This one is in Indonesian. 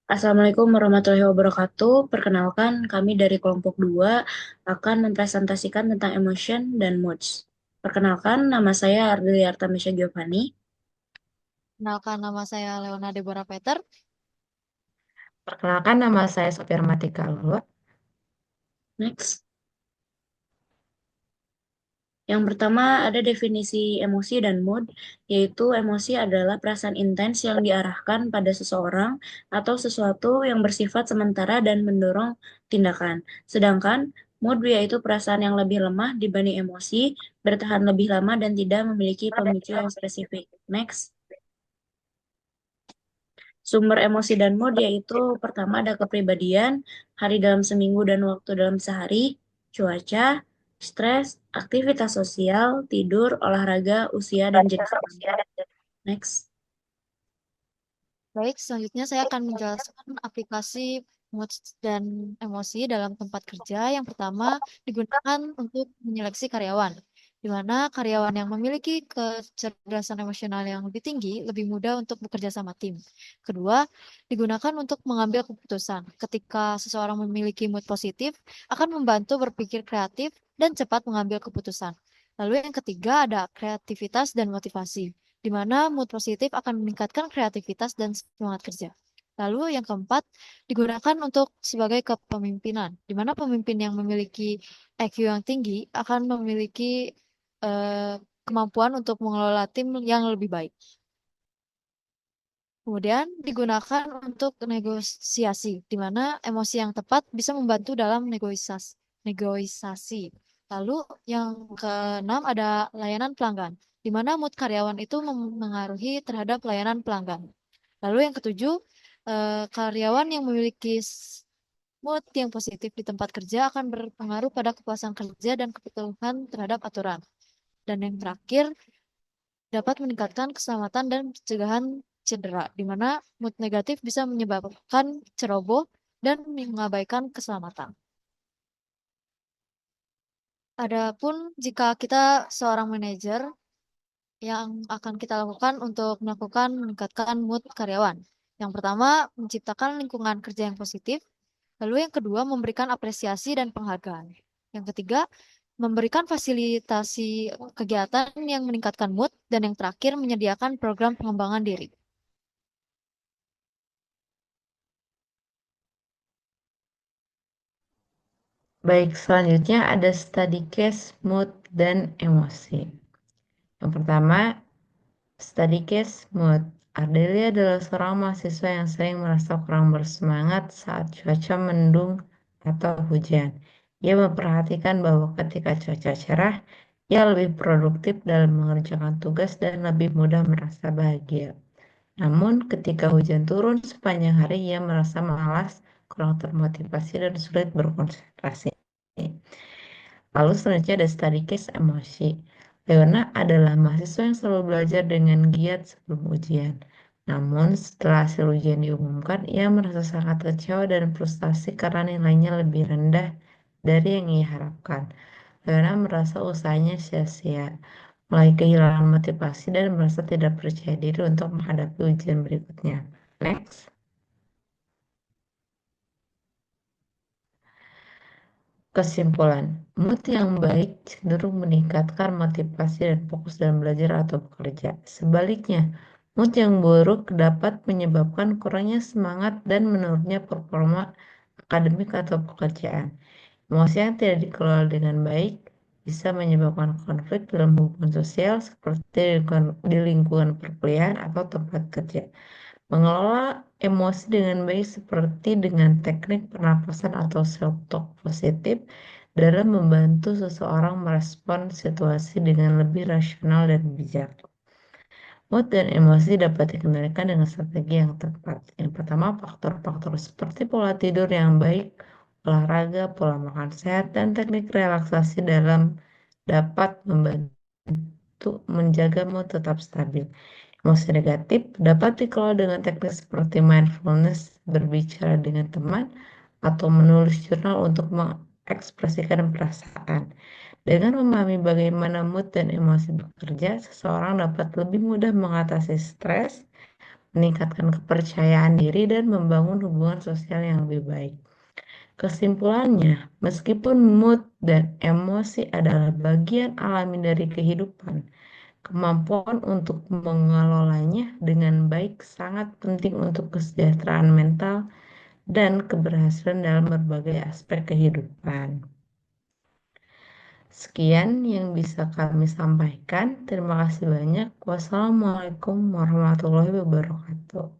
Assalamualaikum warahmatullahi wabarakatuh. Perkenalkan, kami dari kelompok 2 akan mempresentasikan tentang emotion dan moods. Perkenalkan, nama saya Ardili Artamesya Giovanni. Kenalkan nama saya Leona Deborah Peter. Perkenalkan nama saya Sofia Matika Lulua. Next. Yang pertama ada definisi emosi dan mood, yaitu emosi adalah perasaan intens yang diarahkan pada seseorang atau sesuatu yang bersifat sementara dan mendorong tindakan. Sedangkan mood yaitu perasaan yang lebih lemah dibanding emosi, bertahan lebih lama dan tidak memiliki pemicu yang spesifik. Next. Sumber emosi dan mood yaitu pertama ada kepribadian, hari dalam seminggu dan waktu dalam sehari, cuaca, stres, aktivitas sosial, tidur, olahraga, usia, dan jenis teman. Next. Baik, selanjutnya saya akan menjelaskan aplikasi mood dan emosi dalam tempat kerja. Yang pertama digunakan untuk menyeleksi karyawan, di mana karyawan yang memiliki kecerdasan emosional yang lebih tinggi lebih mudah untuk bekerja sama tim. Kedua, digunakan untuk mengambil keputusan. Ketika seseorang memiliki mood positif, akan membantu berpikir kreatif dan cepat mengambil keputusan. Lalu yang ketiga ada kreativitas dan motivasi, di mana mood positif akan meningkatkan kreativitas dan semangat kerja. Lalu yang keempat, digunakan untuk sebagai kepemimpinan, di mana pemimpin yang memiliki IQ yang tinggi akan memiliki eh, kemampuan untuk mengelola tim yang lebih baik. Kemudian digunakan untuk negosiasi, di mana emosi yang tepat bisa membantu dalam negosiasi. Lalu yang keenam ada layanan pelanggan, di mana mood karyawan itu mempengaruhi terhadap layanan pelanggan. Lalu yang ketujuh, karyawan yang memiliki mood yang positif di tempat kerja akan berpengaruh pada kepuasan kerja dan kepatuhan terhadap aturan. Dan yang terakhir, dapat meningkatkan keselamatan dan pencegahan cedera, di mana mood negatif bisa menyebabkan ceroboh dan mengabaikan keselamatan. Adapun jika kita seorang manajer, yang akan kita lakukan untuk melakukan meningkatkan mood karyawan. Yang pertama, menciptakan lingkungan kerja yang positif. Lalu yang kedua, memberikan apresiasi dan penghargaan. Yang ketiga, memberikan fasilitasi kegiatan yang meningkatkan mood. Dan yang terakhir, menyediakan program pengembangan diri. Baik, selanjutnya ada study case, mood, dan emosi. Yang pertama, study case, mood. Ardelia adalah seorang mahasiswa yang sering merasa kurang bersemangat saat cuaca mendung atau hujan. Ia memperhatikan bahwa ketika cuaca cerah, ia lebih produktif dalam mengerjakan tugas dan lebih mudah merasa bahagia. Namun, ketika hujan turun sepanjang hari, ia merasa malas, kurang termotivasi, dan sulit berkonsentrasi. Lalu selanjutnya ada study case emosi. Leona adalah mahasiswa yang selalu belajar dengan giat sebelum ujian. Namun, setelah hasil ujian diumumkan, ia merasa sangat kecewa dan frustasi karena nilainya lebih rendah dari yang ia harapkan. Leona merasa usahanya sia-sia, mulai kehilangan motivasi dan merasa tidak percaya diri untuk menghadapi ujian berikutnya. Next. Kesimpulan, mood yang baik cenderung meningkatkan motivasi dan fokus dalam belajar atau bekerja. Sebaliknya, mood yang buruk dapat menyebabkan kurangnya semangat dan menurunnya performa akademik atau pekerjaan. Emosi yang tidak dikelola dengan baik bisa menyebabkan konflik dalam hubungan sosial seperti di lingkungan perkuliahan atau tempat kerja. Mengelola emosi dengan baik seperti dengan teknik pernapasan atau self-talk positif dalam membantu seseorang merespon situasi dengan lebih rasional dan bijak. Mood dan emosi dapat dikendalikan dengan strategi yang tepat. Yang pertama, faktor-faktor seperti pola tidur yang baik, olahraga, pola makan sehat, dan teknik relaksasi dalam dapat membantu menjaga mood tetap stabil. Emosi negatif dapat dikelola dengan teknik seperti mindfulness, berbicara dengan teman, atau menulis jurnal untuk mengekspresikan perasaan. Dengan memahami bagaimana mood dan emosi bekerja, seseorang dapat lebih mudah mengatasi stres, meningkatkan kepercayaan diri, dan membangun hubungan sosial yang lebih baik. Kesimpulannya, meskipun mood dan emosi adalah bagian alami dari kehidupan, kemampuan untuk mengelolanya dengan baik sangat penting untuk kesejahteraan mental dan keberhasilan dalam berbagai aspek kehidupan. Sekian yang bisa kami sampaikan. Terima kasih banyak. Wassalamualaikum warahmatullahi wabarakatuh.